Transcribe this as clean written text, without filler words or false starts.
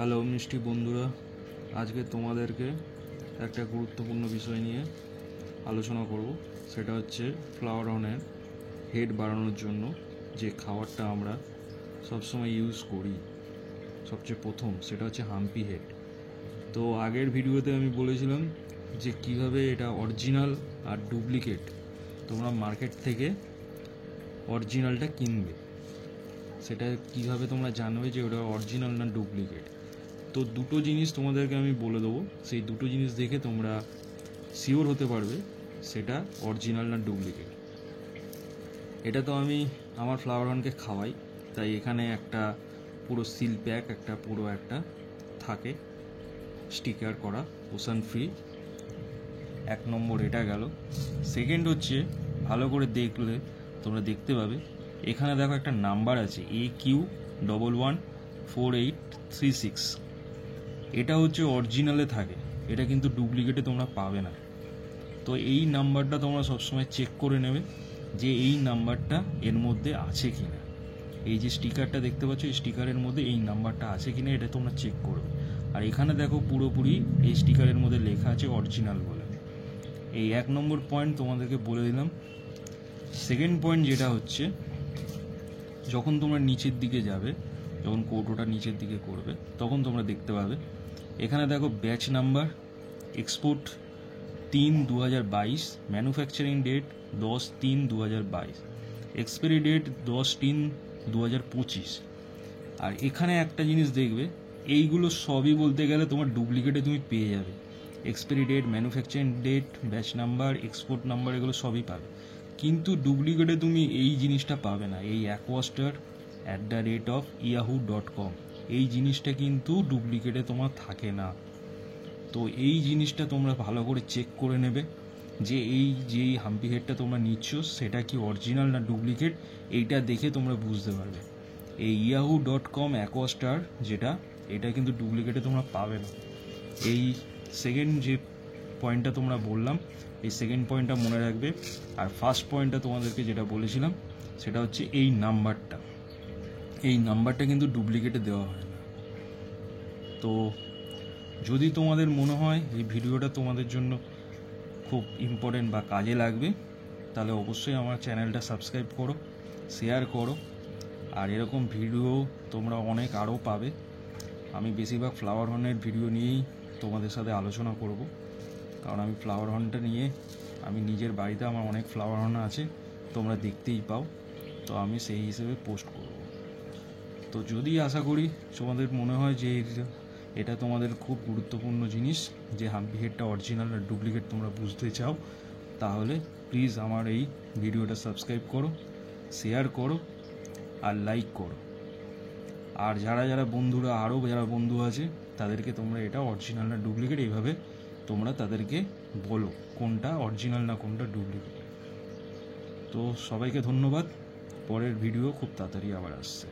Hello মিষ্টি বন্ধুরা, আজকে তোমাদেরকে একটা গুরুত্বপূর্ণ বিষয় নিয়ে আলোচনা করব। সেটা হচ্ছে ফ্লাওয়ার অনের হেড বাড়ানোর জন্য যে খাবারটা আমরা সবসময় ইউজ করি সবচেয়ে প্রথম, সেটা হচ্ছে হাম্পি হেড। তো আগের ভিডিওতে আমি বলেছিলাম যে কিভাবে এটা অরিজিনাল আর ডুপ্লিকেট তোমরা মার্কেট থেকে অরিজিনালটা কিনবে, সেটা কিভাবে তোমরা জানবে যে ওটা অরিজিনাল না ডুপ্লিকেট। তো দুটো জিনিস তোমাদেরকে আমি বলে দেবো, সেই দুটো জিনিস দেখে তোমরা শিওর হতে পারবে সেটা অরিজিনাল না ডুপ্লিকেট। এটা তো আমি আমার ফ্লাওয়ার হর্নকে খাওয়াই, তাই এখানে একটা পুরো সিল প্যাক একটা থাকে স্টিকার করা, ওশান ফ্রি। এক নম্বর এটা গেল। সেকেন্ড হচ্ছে, ভালো করে দেখলে তোমরা দেখতে পাবে এখানে দেখো একটা নাম্বার আছে AQ114836। এটা হচ্ছে অরিজিনালে থাকে, এটা কিন্তু ডুপ্লিকেটে তোমরা পাবে না। তো এই নাম্বারটা তোমরা সবসময় চেক করে নেবে যে এই নাম্বারটা এর মধ্যে আছে কিনা। এই যে স্টিকারটা দেখতে পাচ্ছ, এই স্টিকারের মধ্যে এই নাম্বারটা আছে কিনা এটা তোমরা চেক করবে। আর এখানে দেখো পুরোপুরি এই স্টিকারের মধ্যে লেখা আছে অরিজিনাল বলে। এই এক নম্বর পয়েন্ট তোমাদেরকে বলে দিলাম। সেকেন্ড পয়েন্ট যেটা হচ্ছে, যখন তোমরা নিচের দিকে যাবে, যখন কৌটোটা নিচের দিকে করবে, তখন তোমরা দেখতে পাবে এখানে দেখো batch number, export 3/2022, manufacturing date 10/3/2022, expiry date 10/3/2025। আর এখানে একটা জিনিস দেখবে, এইগুলো সবই বলতে গেলে তোমার ডুপ্লিকেটে তুমি পেয়ে যাবে। Expiry date, manufacturing date, batch number, export number এগুলো সবই পাবে, কিন্তু ডুপ্লিকেটে তুমি এই জিনিসটা পাবে না। এই aquastar@yahoo.com এই জিনিসটা কিন্তু ডুপ্লিকেটে তোমার থাকে না। তো এই জিনিসটা তোমরা ভালো করে চেক করে নেবে যে এই যেই হাম্পি হেডটা তোমরা নিচ্ছ সেটা কি অরিজিনাল না ডুপ্লিকেট, এইটা দেখে তোমরা বুঝতে পারবে। এই yahoo.com aquastar যেটা, এটা কিন্তু ডুপ্লিকেটে তোমরা পাবে না। এই সেকেন্ড যে পয়েন্টটা তোমরা বললাম, এই সেকেন্ড পয়েন্টটা মনে রাখবে। আর ফার্স্ট পয়েন্টটা তোমাদেরকে যেটা বলেছিলাম সেটা হচ্ছে এই নাম্বারটা কিন্তু ডুপ্লিকেটে দেওয়া হয় না। তো যদি তোমাদের মনে হয় এই ভিডিওটা তোমাদের জন্য খুব ইম্পর্টেন্ট বা কাজে লাগবে, তাহলে অবশ্যই আমার চ্যানেলটা সাবস্ক্রাইব করো, শেয়ার করো। আর এরকম ভিডিও তোমরা অনেক আরও পাবে। আমি বেশিরভাগ ফ্লাওয়ার হর্নের ভিডিও নিয়েই তোমাদের সাথে আলোচনা করব, কারণ আমি ফ্লাওয়ার হর্নটা নিয়ে আমি নিজের বাড়িতে আমার অনেক ফ্লাওয়ার হর্ন আছে, তোমরা দেখতেই পাও। তো আমি সেই হিসেবে পোস্ট করব। তো যদি আশা করি তোমাদের মনে হয় যে এটা তোমাদের খুব গুরুত্বপূর্ণ জিনিস, যে হাম্পি হেডটা অরিজিনাল আর ডুপ্লিকেট তোমরা বুঝতে চাও, তাহলে প্লিজ আমার এই ভিডিওটা সাবস্ক্রাইব করো, শেয়ার করো আর লাইক করো। আর যারা বন্ধুরা, আরও যারা বন্ধু আছে, তাদেরকে তোমরা এটা অরিজিনাল না ডুপ্লিকেট এইভাবে তোমরা তাদেরকে বলো কোনটা অরিজিনাল না কোনটা ডুপ্লিকেট। তো সবাইকে ধন্যবাদ। পরের ভিডিও খুব তাড়াতাড়ি আবার আসছে।